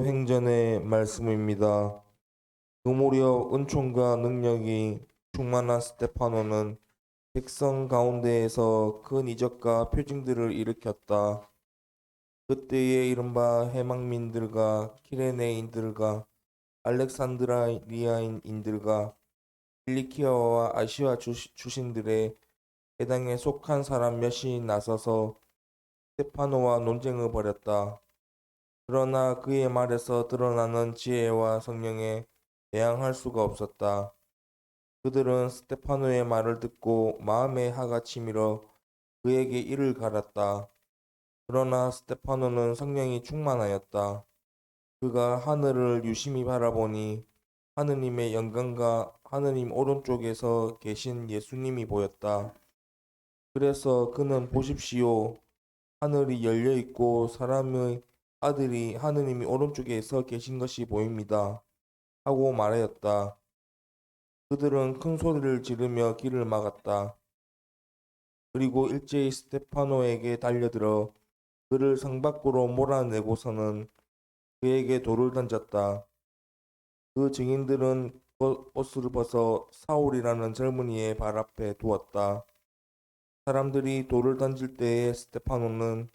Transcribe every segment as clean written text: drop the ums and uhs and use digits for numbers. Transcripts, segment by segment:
행전의 말씀입니다. 그 무렵 은총과 능력이 충만한 스테파노는 백성 가운데에서 큰 이적과 표징들을 일으켰다. 그때의 이른바 해망민들과 키레네인들과 알렉산드리아인들과 킬리키아와 아시아 출신들의 해당에 속한 사람 몇이 나서서 스테파노와 논쟁을 벌였다. 그러나 그의 말에서 드러나는 지혜와 성령에 대항할 수가 없었다. 그들은 스테파노의 말을 듣고 마음에 화가 치밀어 그에게 이를 갈았다. 그러나 스테파노는 성령이 충만하였다. 그가 하늘을 유심히 바라보니 하느님의 영광과 하느님 오른쪽에서 계신 예수님이 보였다. 그래서 그는 보십시오. 하늘이 열려 있고 사람의 아들이 하느님이 오른쪽에 서 계신 것이 보입니다. 하고 말하였다. 그들은 큰 소리를 지르며 길을 막았다. 그리고 일제히 스테파노에게 달려들어 그를 성 밖으로 몰아내고서는 그에게 돌을 던졌다. 그 증인들은 옷을 벗어 사울이라는 젊은이의 발 앞에 두었다. 사람들이 돌을 던질 때에 스테파노는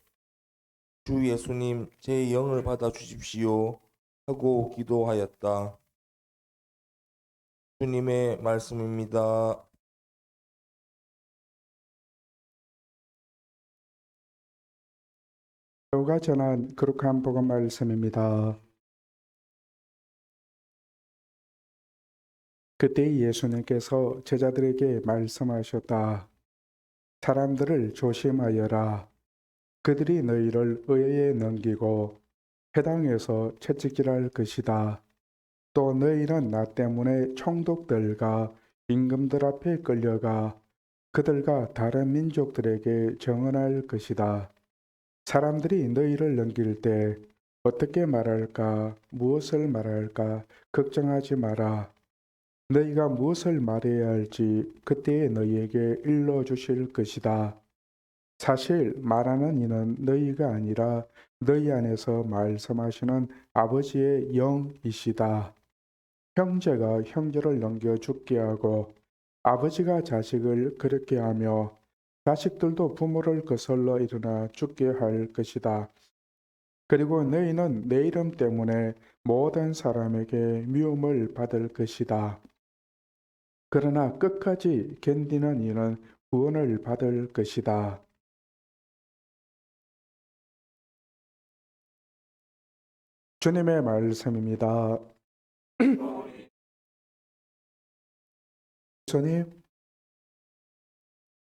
주 예수님, 제 영을 받아 주십시오 하고 기도하였다. 주님의 말씀입니다. 누가 전한 거룩한 복음 말씀입니다. 그때 예수님께서 제자들에게 말씀하셨다. 사람들을 조심하여라. 그들이 너희를 의회에 넘기고 회당에서 채찍질할 것이다. 또 너희는 나 때문에 총독들과 임금들 앞에 끌려가 그들과 다른 민족들에게 증언할 것이다. 사람들이 너희를 넘길 때 어떻게 말할까, 무엇을 말할까 걱정하지 마라. 너희가 무엇을 말해야 할지 그때에 너희에게 일러주실 것이다. 사실 말하는 이는 너희가 아니라 너희 안에서 말씀하시는 아버지의 영이시다. 형제가 형제를 넘겨 죽게 하고 아버지가 자식을 그렇게 하며 자식들도 부모를 거슬러 일어나 죽게 할 것이다. 그리고 너희는 내 이름 때문에 모든 사람에게 미움을 받을 것이다. 그러나 끝까지 견디는 이는 구원을 받을 것이다. 주님의 말씀입니다. 주님,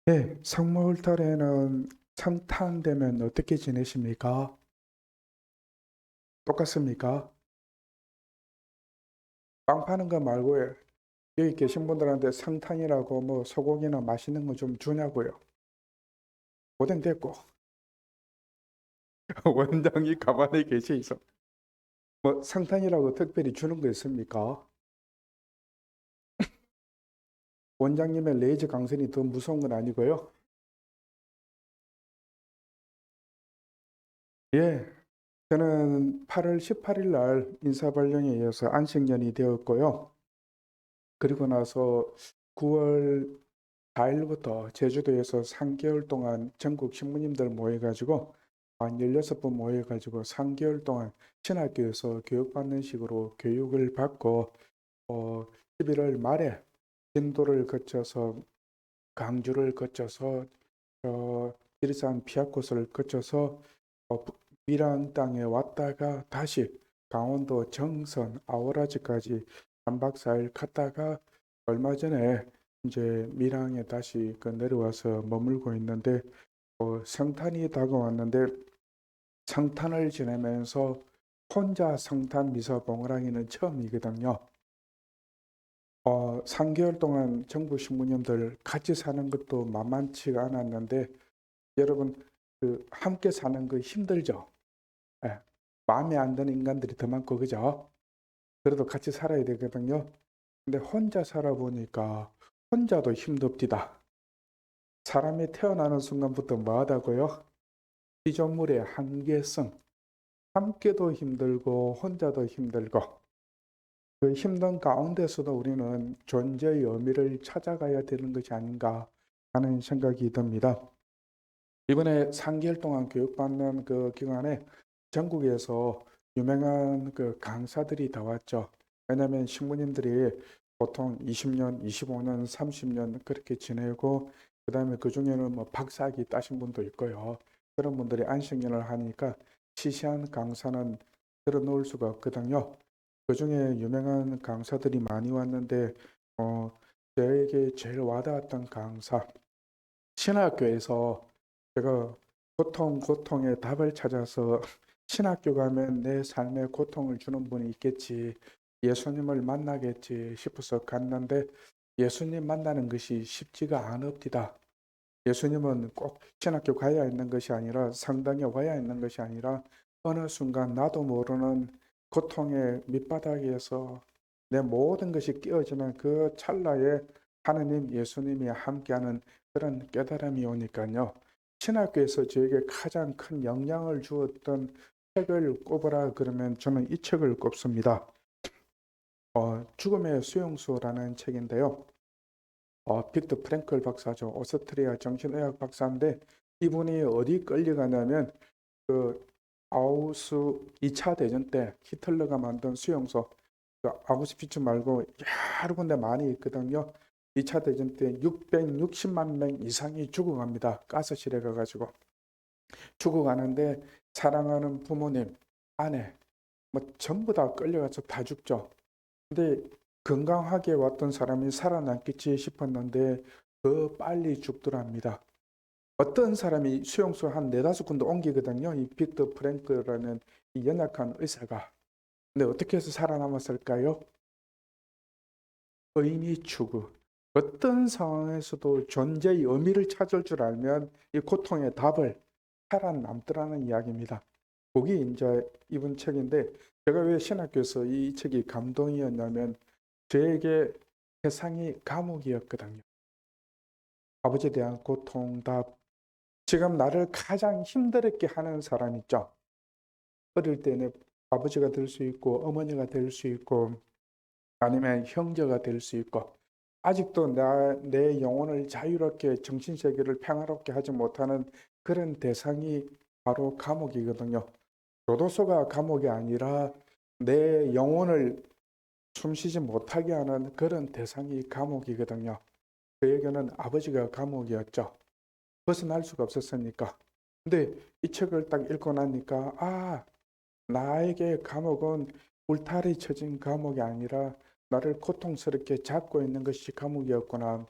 네, 성모월달에는 성탄되면 어떻게 지내십니까? 똑같습니까? 빵 파는 거 말고 여기 계신 분들한테 성탄이라고 뭐 소고기나 맛있는 거 좀 주냐고요. 오뎅 됐고 원장이 가만히 계셔 있어. 뭐 성탄이라고 특별히 주는 거 있습니까? 원장님의 레이저 강선이 더 무서운 건 아니고요. 예, 저는 8월 18일 날 인사발령에 의해서 안식년이 되었고요. 그리고 나서 9월 4일부터 제주도에서 3개월 동안 전국 신부님들 모여가지고 한 16번 모여가지고 3개월 동안 신학교에서 교육받는 식으로 교육을 받고 11월 말에 진도를 거쳐서 강주를 거쳐서 일산 피아코스를 거쳐서 밀양 땅에 왔다가 다시 강원도 정선 아오라지까지 3박 4일 갔다가 얼마 전에 이제 밀양에 다시 내려와서 머물고 있는데 성탄이 다가왔는데 성탄을 지내면서 혼자 성탄 미사 봉헌하기는 처음이거든요. 3개월 동안 정부 신부님들 같이 사는 것도 만만치가 않았는데 여러분 함께 사는 거 힘들죠? 예, 마음에 안 드는 인간들이 더 많고 그죠? 그래도 같이 살아야 되거든요. 근데 혼자 살아보니까 혼자도 힘듭디다. 사람이 태어나는 순간부터 뭐하다고요? 피조물의 한계성, 함께도 힘들고 혼자도 힘들고 그 힘든 가운데서도 우리는 존재의 의미를 찾아가야 되는 것이 아닌가 하는 생각이 듭니다. 이번에 3개월 동안 교육받는 그 기간에 전국에서 유명한 그 강사들이 다 왔죠. 왜냐하면 신부님들이 보통 20년, 25년, 30년 그렇게 지내고 그다음에 그 중에는 뭐 박사학위 따신 분도 있고요. 그런 분들이 안식년을 하니까 시시한 강사는 들어놓을 수가 없거든요. 그 중에 유명한 강사들이 많이 왔는데 저에게 제일 와닿았던 강사, 신학교에서 제가 고통의 답을 찾아서 신학교 가면 내 삶에 고통을 주는 분이 있겠지, 예수님을 만나겠지 싶어서 갔는데 예수님 만나는 것이 쉽지가 않읍니다. 예수님은 꼭 신학교 가야 있는 것이 아니라 성당에 와야 있는 것이 아니라 어느 순간 나도 모르는 고통의 밑바닥에서 내 모든 것이 깨어지는 그 찰나에 하느님 예수님이 함께하는 그런 깨달음이 오니까요. 신학교에서 저에게 가장 큰 영향을 주었던 책을 꼽으라 그러면 저는 이 책을 꼽습니다. 죽음의 수용소라는 책인데요. 빅터 프랭클 박사죠. 오스트리아 정신의학 박사인데 이분이 어디 끌려가냐면 그 아우스 2차 대전 때 히틀러가 만든 수용소, 그 아우슈비츠 말고 여러 군데 많이 있거든요. 2차 대전 때 660만 명 이상이 죽어갑니다. 가스실에 가가지고 죽어가는데 사랑하는 부모님, 아내 뭐 전부 다 끌려가서 다 죽죠. 근데 건강하게 왔던 사람이 살아남겠지 싶었는데 더 빨리 죽더랍니다. 어떤 사람이 수용소 한 네다섯 군데 옮기거든요. 이 빅터 프랭크라는 이 연약한 의사가. 근데 어떻게 해서 살아남았을까요? 의미 추구. 어떤 상황에서도 존재의 의미를 찾을 줄 알면 이 고통의 답을 살아남더라는 이야기입니다. 그게 이제 이번 책인데 제가 왜 신학교에서 이 책이 감동이었냐면 저에게 세상이 감옥이었거든요. 아버지에 대한 고통, 답. 지금 나를 가장 힘들게 하는 사람 있죠. 어릴 때는 아버지가 될 수 있고 어머니가 될 수 있고 아니면 형제가 될 수 있고 아직도 내 영혼을 자유롭게 정신세계를 평화롭게 하지 못하는 그런 대상이 바로 감옥이거든요. 교도소가 감옥이 아니라 내 영혼을 숨쉬지 못하게 하는 그런 대상이 감옥이거든요. 그에게는 아버지가 감옥이었죠. 벗어날 수가 없었으니까. 근데 이 책을 딱 읽고 나니까 나에게 감옥은 울타리 쳐진 감옥이 아니라 나를 고통스럽게 잡고 있는 것이 감옥이었구나.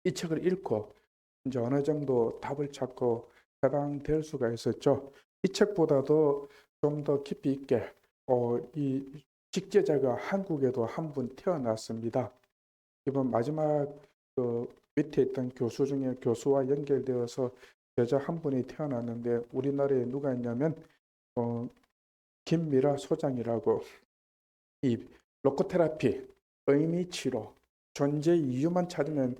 이 책을 읽고 이제 어느 정도 답을 찾고 해방될 수가 있었죠. 이 책보다도 좀 더 깊이 있게 이 직제자가 한국에도 한 분 태어났습니다. 이번 마지막 그 밑에 있던 교수 중에 교수와 연결되어서 여자 한 분이 태어났는데 우리나라에 누가 있냐면 김미라 소장이라고 이 로코테라피, 의미 치료, 존재 이유만 찾으면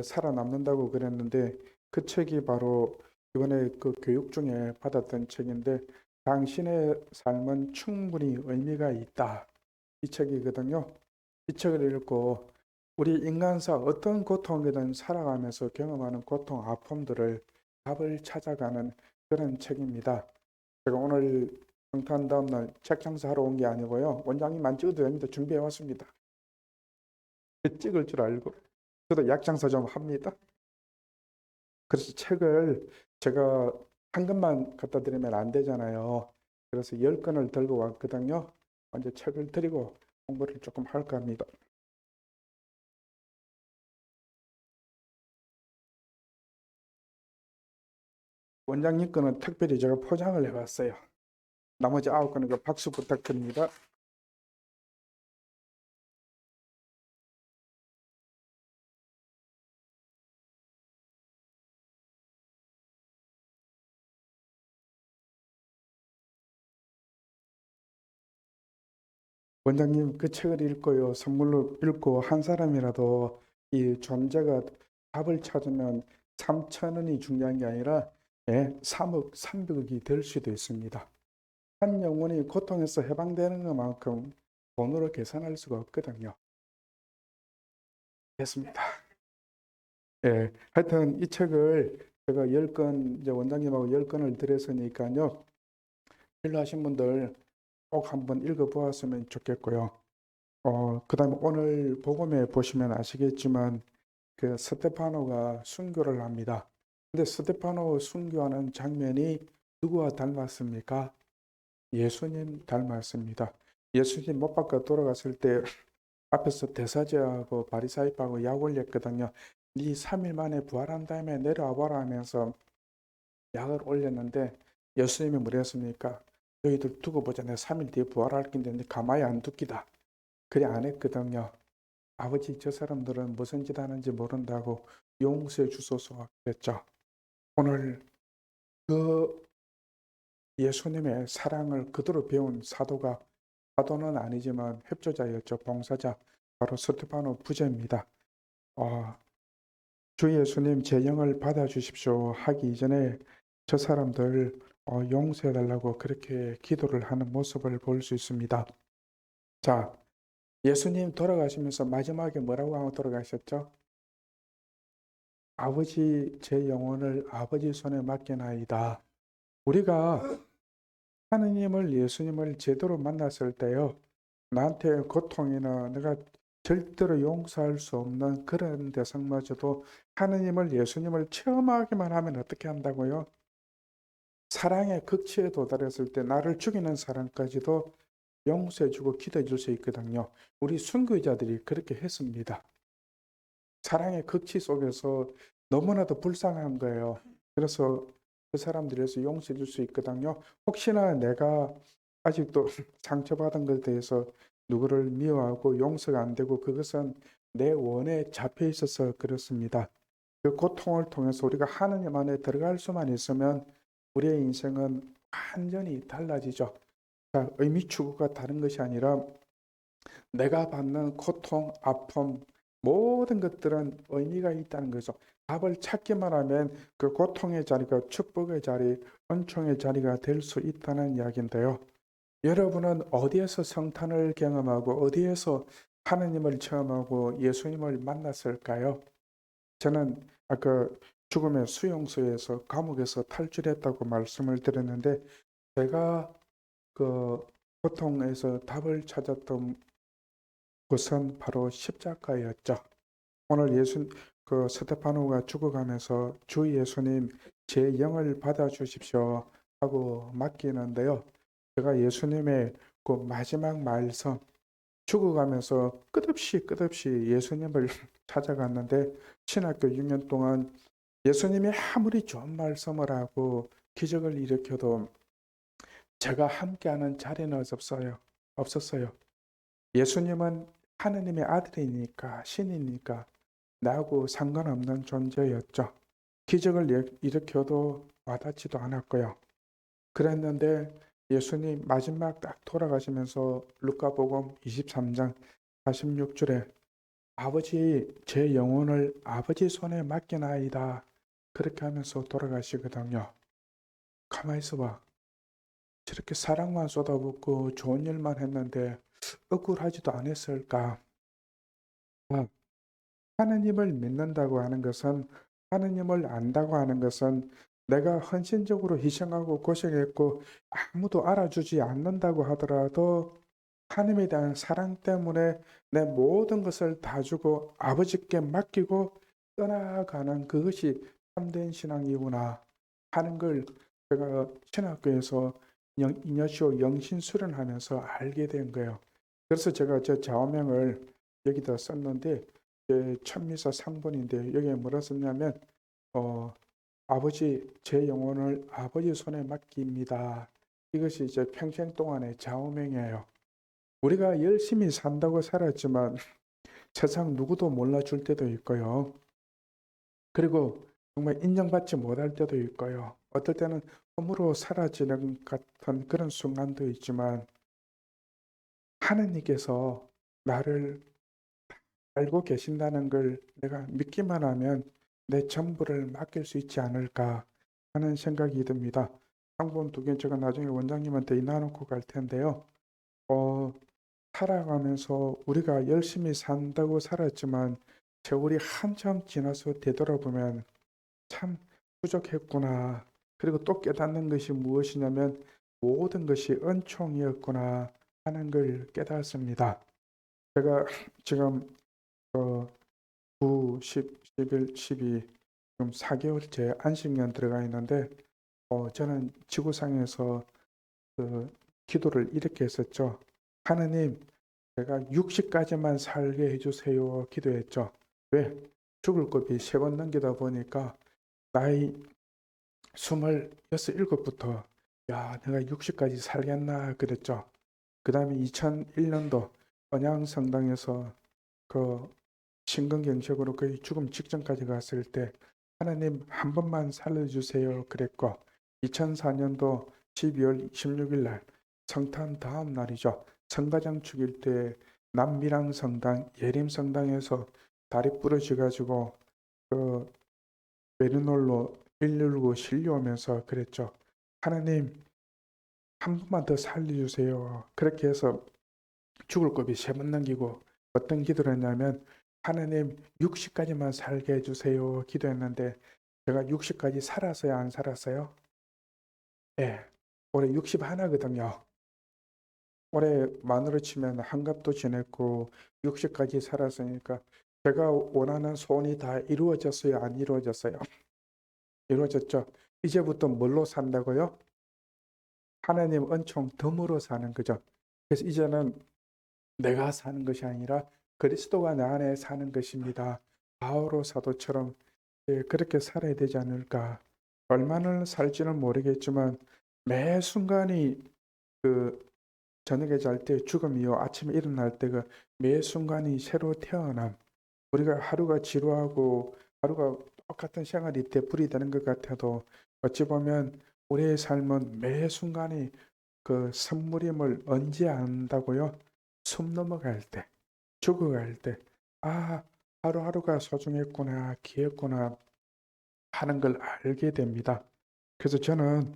살아남는다고 그랬는데 그 책이 바로 이번에 그 교육 중에 받았던 책인데 당신의 삶은 충분히 의미가 있다. 이 책이거든요. 이 책을 읽고 우리 인간사 어떤 고통이든 살아가면서 경험하는 고통, 아픔들을 답을 찾아가는 그런 책입니다. 제가 오늘 성탄 다음날 책 장사하러 온 게 아니고요. 원장님만 찍어도 됩니다. 준비해 왔습니다. 찍을 줄 알고. 저도 약 장사 좀 합니다. 그래서 책을 제가 한 권만 갖다 드리면 안 되잖아요. 그래서 10권을 들고 왔거든요. 먼저 책을 드리고 공부를 조금 할까 합니다. 원장님 거는 특별히 제가 포장을 해봤어요. 나머지 9권은 박수 부탁드립니다. 원장님 그 책을 읽고요. 선물로 읽고 한 사람이라도 이 존재가 답을 찾으면 3천 원이 중요한 게 아니라 3억, 300억이 될 수도 있습니다. 한 영혼이 고통에서 해방되는 것만큼 돈으로 계산할 수가 없거든요. 됐습니다. 예, 하여튼 이 책을 제가 10권, 이제 원장님하고 10권을 드렸으니까요. 필요하신 분들 꼭 한번 읽어보았으면 좋겠고요. 그다음에 오늘 복음에 보시면 아시겠지만 그 스테파노가 순교를 합니다. 근데 스테파노 순교하는 장면이 누구와 닮았습니까? 예수님 닮았습니다. 예수님 못 박아 돌아갔을 때 앞에서 대사제하고 바리사이파하고 약 올렸거든요. 네 3일 만에 부활한 다음에 내려와 보라 하면서 약을 올렸는데 예수님이 뭐랬습니까? 너희들 두고 보자. 내가 3일 뒤에 부활할 건데 가만히 안 두기다. 그래 안 했거든요. 아버지 저 사람들은 무슨 짓 하는지 모른다고 용서해 주소서 그랬죠. 오늘 그 예수님의 사랑을 그대로 배운 사도는 아니지만 협조자였죠. 봉사자 바로 스테파노 부제입니다. 주 예수님 제 영을 받아주십시오 하기 이전에 저 사람들 용서해 달라고 그렇게 기도를 하는 모습을 볼 수 있습니다. 자, 예수님 돌아가시면서 마지막에 뭐라고 하고 돌아가셨죠? 아버지 제 영혼을 아버지 손에 맡겨나이다. 우리가 하느님을 예수님을 제대로 만났을 때요. 나한테 고통이나 내가 절대로 용서할 수 없는 그런 대상마저도 하느님을 예수님을 체험하기만 하면 어떻게 한다고요? 사랑의 극치에 도달했을 때 나를 죽이는 사람까지도 용서해주고 기도해 줄 수 있거든요. 우리 순교자들이 그렇게 했습니다. 사랑의 극치 속에서 너무나도 불쌍한 거예요. 그래서 그 사람들에서 용서해 줄 수 있거든요. 혹시나 내가 아직도 상처받은 것에 대해서 누구를 미워하고 용서가 안 되고 그것은 내 원에 잡혀 있어서 그렇습니다. 그 고통을 통해서 우리가 하느님 안에 들어갈 수만 있으면 우리의 인생은 완전히 달라지죠. 자, 의미 추구가 다른 것이 아니라 내가 받는 고통, 아픔, 모든 것들은 의미가 있다는 거죠. 답을 찾기만 하면 그 고통의 자리가 축복의 자리, 은총의 자리가 될 수 있다는 이야기인데요. 여러분은 어디에서 성탄을 경험하고 어디에서 하느님을 체험하고 예수님을 만났을까요? 저는 아까 죽음의 수용소에서 감옥에서 탈출했다고 말씀을 드렸는데 제가 그 고통에서 답을 찾았던 곳은 바로 십자가였죠. 오늘 그 스테파노가 죽어가면서 주 예수님 제 영을 받아주십시오 하고 맡기는데요. 제가 예수님의 그 마지막 말씀 죽어가면서 끝없이 예수님을 찾아갔는데 신학교 6년 동안 예수님이 아무리 좋은 말씀을 하고 기적을 일으켜도 제가 함께하는 자리는 없었어요. 예수님은 하느님의 아들이니까 신이니까 나하고 상관없는 존재였죠. 기적을 일으켜도 와닿지도 않았고요. 그랬는데 예수님 마지막 딱 돌아가시면서 루카복음 23장 46절에 아버지 제 영혼을 아버지 손에 맡기나이다 그렇게 하면서 돌아가시거든요. 가만히 있어봐. 저렇게 사랑만 쏟아붓고 좋은 일만 했는데 억울하지도 않았을까? 하느님을 믿는다고 하는 것은 하느님을 안다고 하는 것은 내가 헌신적으로 희생하고 고생했고 아무도 알아주지 않는다고 하더라도 하나님에 대한 사랑 때문에 내 모든 것을 다 주고 아버지께 맡기고 떠나가는 그것이 참된 신앙이구나 하는 걸 제가 신학교에서 이녀시오 영신 수련하면서 알게 된 거예요. 그래서 제가 제 좌우명을 여기다 썼는데 천미사 상본인데 여기에 뭐라 썼냐면 아버지 제 영혼을 아버지 손에 맡깁니다. 이것이 이제 평생 동안의 좌우명이에요. 우리가 열심히 산다고 살았지만 세상 누구도 몰라줄 때도 있고요. 그리고 정말 인정받지 못할 때도 있고요. 어떨 때는 홈으로 사라지는 같은 그런 순간도 있지만 하느님께서 나를 알고 계신다는 걸 내가 믿기만 하면 내 전부를 맡길 수 있지 않을까 하는 생각이 듭니다. 상본 두 개 제가 나중에 원장님한테 나눠놓고 갈 텐데요. 어, 살아가면서 우리가 열심히 산다고 살았지만 세월이 한참 지나서 되돌아보면 참 부족했구나. 그리고 또 깨닫는 것이 무엇이냐면 모든 것이 은총이었구나 하는 걸 깨닫습니다. 제가 지금 9, 10, 11, 12 지금 4개월째 안식년 들어가 있는데 저는 지구상에서 그 기도를 이렇게 했었죠. 하느님, 제가 60까지만 살게 해주세요. 기도했죠. 왜? 죽을 고비 3번 넘기다 보니까 나이 26, 7부터 야, 내가 60까지 살겠나 그랬죠. 그 다음에 2001년도 언양성당에서 그 심근경색으로 거의 죽음 직전까지 갔을 때 하나님 한 번만 살려주세요 그랬고 2004년도 12월 26일 날 성탄 다음 날이죠. 성가장 죽일 때 남미랑 성당 예림 성당에서 다리 부러져 가지고 그 메르놀로 119 실려오면서 그랬죠. 하나님 한 번만 더 살려주세요. 그렇게 해서 죽을 고비 3번 남기고 어떤 기도를 했냐면 하나님 60까지만 살게 해주세요 기도했는데 제가 60까지 살았어요 안 살았어요? 네, 올해 61거든요. 올해 만으로 치면 한갑도 지냈고 60까지 살았으니까 제가 원하는 소원이 다 이루어졌어요 안 이루어졌어요? 이루어졌죠. 이제부터 뭘로 산다고요? 하나님 은총 덤으로 사는 거죠. 그래서 이제는 내가 사는 것이 아니라 그리스도가 내 안에 사는 것입니다. 바오로 사도처럼 그렇게 살아야 되지 않을까. 얼마나 살지는 모르겠지만 매 순간이 그 저녁에 잘 때 죽음이요 아침에 일어날 때가 매 순간이 새로 태어남. 우리가 하루가 지루하고 하루가 똑같은 생활이 되풀이되는 것 같아도 어찌 보면 우리의 삶은 매 순간이 그 선물임을 언제 안다고요? 숨 넘어갈 때, 죽어갈 때, 아, 하루하루가 소중했구나, 귀했구나 하는 걸 알게 됩니다. 그래서 저는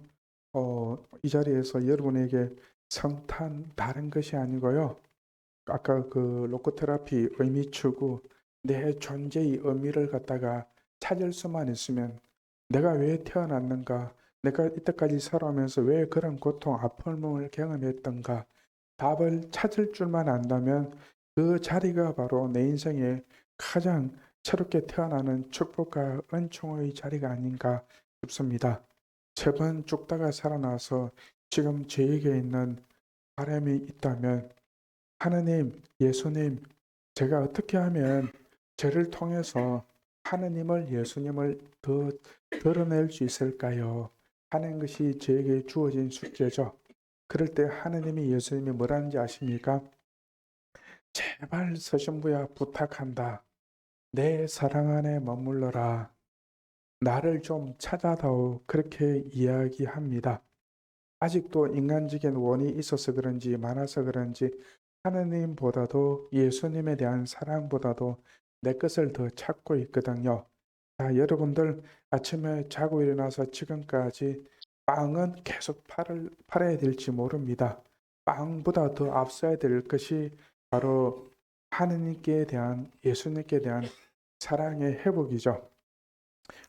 이 자리에서 여러분에게 성탄 다른 것이 아니고요. 아까 그 로코테라피 의미 추구, 내 존재의 의미를 갖다가 찾을 수만 있으면 내가 왜 태어났는가, 내가 이때까지 살아오면서 왜 그런 고통, 아픔을 경험했던가, 답을 찾을 줄만 안다면 그 자리가 바로 내 인생에 가장 새롭게 태어나는 축복과 은총의 자리가 아닌가 싶습니다. 3번 죽다가 살아나서 지금 저에게 있는 바람이 있다면 하느님, 예수님, 제가 어떻게 하면 저를 통해서 하느님을, 예수님을 더 드러낼 수 있을까요? 하는 것이 저에게 주어진 숙제죠. 그럴 때 하느님이 예수님이 뭐라는지 아십니까? 제발 서신부야 부탁한다. 내 사랑 안에 머물러라. 나를 좀 찾아다오. 그렇게 이야기합니다. 아직도 인간적인 원이 있어서 그런지 많아서 그런지 하느님보다도 예수님에 대한 사랑보다도 내 것을 더 찾고 있거든요. 자, 여러분들 아침에 자고 일어나서 지금까지 빵은 계속 팔아야 될지 모릅니다. 빵보다 더 앞서야 될 것이 바로 하느님께 대한 예수님께 대한 사랑의 회복이죠.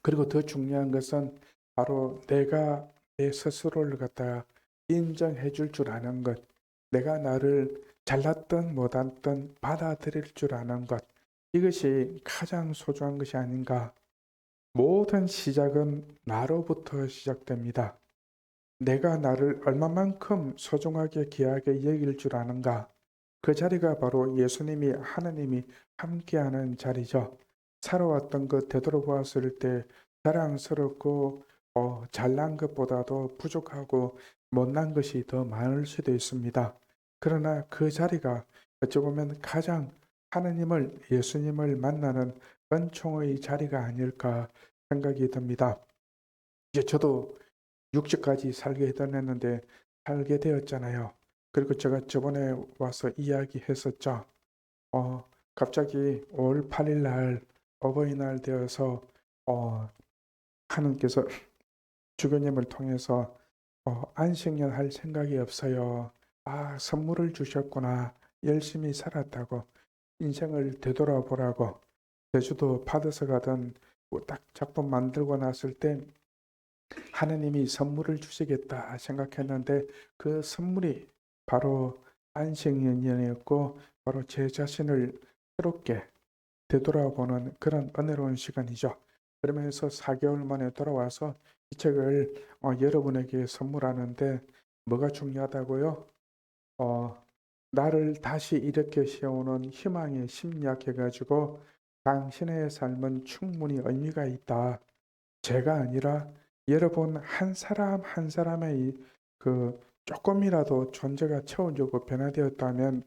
그리고 더 중요한 것은 바로 내가 내 스스로를 갖다가 인정해 줄 줄 아는 것, 내가 나를 잘났든 못났든 받아들일 줄 아는 것, 이것이 가장 소중한 것이 아닌가. 모든 시작은 나로부터 시작됩니다. 내가 나를 얼마만큼 소중하게 귀하게 여길 줄 아는가. 그 자리가 바로 예수님이 하느님이 함께하는 자리죠. 살아왔던 것 되돌아보았을 때 자랑스럽고 잘난 것보다도 부족하고 못난 것이 더 많을 수도 있습니다. 그러나 그 자리가 어찌 보면 가장 하느님을 예수님을 만나는 은총의 자리가 아닐까 생각이 듭니다. 이제 저도 60까지 살게 해달랬는데 살게 되었잖아요. 그리고 제가 저번에 와서 이야기했었죠. 갑자기 5월 8일 날 어버이날 되어서 하느님께서 주교님을 통해서 안식년 할 생각이 없어요. 선물을 주셨구나. 열심히 살았다고. 인생을 되돌아보라고. 제주도 받아서 가던 딱 작품 만들고 났을 때 하느님이 선물을 주시겠다 생각했는데 그 선물이 바로 안식년이었고 바로 제 자신을 새롭게 되돌아보는 그런 은혜로운 시간이죠. 그러면서 4개월 만에 돌아와서 이 책을 여러분에게 선물하는데 뭐가 중요하다고요? 나를 다시 일으켜 세우는 희망의 심리학 해가지고 당신의 삶은 충분히 의미가 있다. 제가 아니라 여러분 한 사람 한 사람의 그 조금이라도 존재가 채워지고 변화되었다면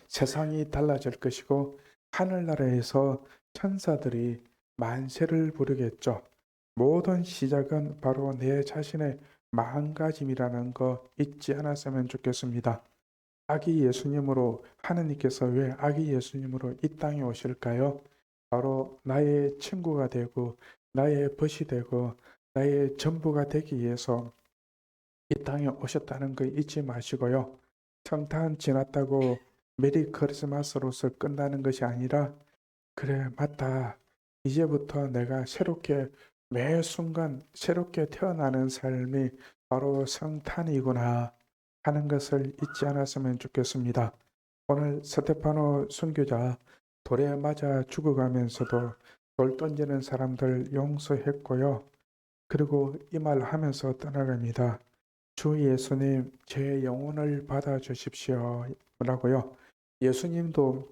세상이 달라질 것이고 하늘나라에서 천사들이 만세를 부르겠죠. 모든 시작은 바로 내 자신의 마음가짐이라는 거 잊지 않았으면 좋겠습니다. 아기 예수님으로 하느님께서 왜 아기 예수님으로 이 땅에 오실까요? 바로 나의 친구가 되고 나의 벗이 되고 나의 전부가 되기 위해서 이 땅에 오셨다는 거 잊지 마시고요. 성탄 지났다고 메리 크리스마스로서 끝나는 것이 아니라 그래 맞다. 이제부터 내가 새롭게 매 순간 새롭게 태어나는 삶이 바로 성탄이구나 하는 것을 잊지 않았으면 좋겠습니다. 오늘 스테파노 선교자 돌에 맞아 죽어가면서도 돌 던지는 사람들 용서했고요. 그리고 이 말 하면서 떠나갑니다. 주 예수님 제 영혼을 받아주십시오 라고요. 예수님도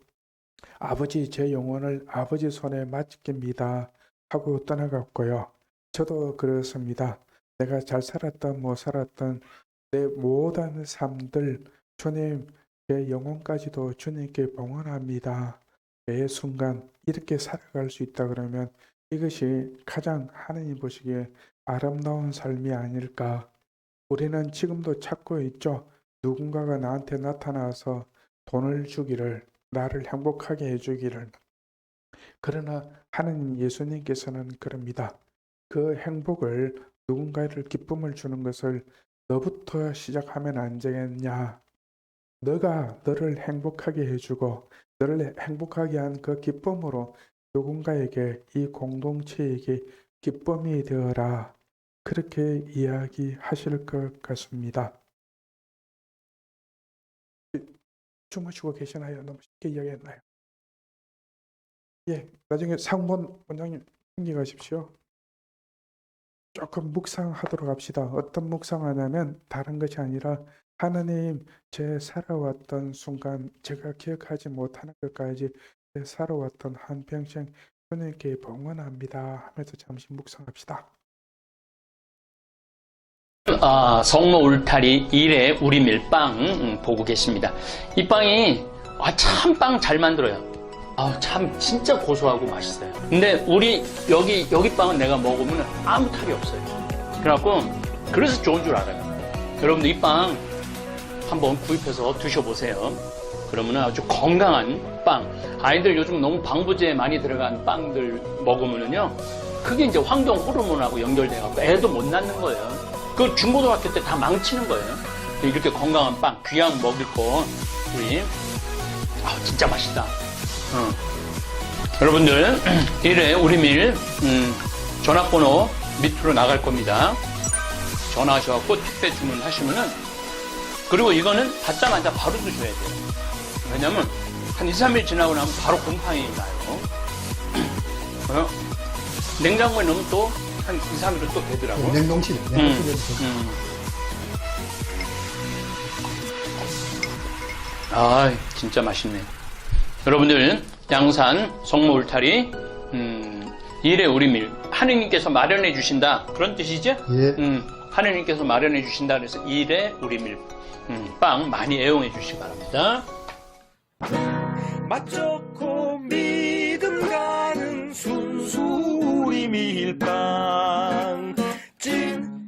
아버지 제 영혼을 아버지 손에 맡깁니다 하고 떠나갔고요. 저도 그렇습니다. 내가 잘 살았던 못 살았던 내 모든 삶들 주님 제 영혼까지도 주님께 봉헌합니다. 매 순간 이렇게 살아갈 수 있다 그러면 이것이 가장 하느님 보시기에 아름다운 삶이 아닐까. 우리는 지금도 찾고 있죠. 누군가가 나한테 나타나서 돈을 주기를 나를 행복하게 해주기를. 그러나 하느님 예수님께서는 그럽니다. 그 행복을 누군가를 기쁨을 주는 것을 너부터 시작하면 안 되겠냐. 너가 너를 행복하게 해주고 너를 행복하게 한 그 기쁨으로 누군가에게 이 공동체에게 기쁨이 되어라. 그렇게 이야기하실 것 같습니다. 주무시고 계시나요? 너무 쉽게 이야기했나요? 예, 나중에 상본 원장님 챙겨가십시오. 조금 묵상하도록 합시다. 어떤 묵상하냐면 다른 것이 아니라 하나님 제 살아왔던 순간 제가 기억하지 못하는 것까지 제 살아왔던 한평생 주님께 봉헌합니다 하면서 잠시 묵상합시다. 성모 울타리 1회 우리 밀빵 보고 계십니다. 이 빵이 참 빵 잘 만들어요. 참 진짜 고소하고 맛있어요. 근데 우리 여기 빵은 내가 먹으면 아무 탈이 없어요. 그래갖고 그래서 좋은 줄 알아요. 여러분들 이 빵 한번 구입해서 드셔보세요. 그러면 아주 건강한 빵. 아이들 요즘 너무 방부제 많이 들어간 빵들 먹으면은요, 그게 이제 환경 호르몬하고 연결돼갖고 애도 못 낳는 거예요. 그 중고등학교 때 다 망치는 거예요. 이렇게 건강한 빵, 귀양 먹을 거, 우리, 진짜 맛있다. 여러분들, 1회 우리밀, 전화번호 밑으로 나갈 겁니다. 전화하셔갖고 택배 주문하시면은, 그리고 이거는 받자마자 바로 드셔야 돼요. 왜냐면, 한 2, 3일 지나고 나면 바로 곰팡이 나요. 냉장고에 넣으면 또, 한 2, 3일은 또 되더라고. 냉동실에. 진짜 맛있네. 여러분들, 양산 성모 울타리 1회 우리밀 하느님께서 마련해 주신다 그런 뜻이죠? 예. 하느님께서 마련해 주신다 그래서 1회 우리밀 빵 많이 애용해 주시기 바랍니다. 맛 좋고 믿음 가는 순수 우리 밀빵 찐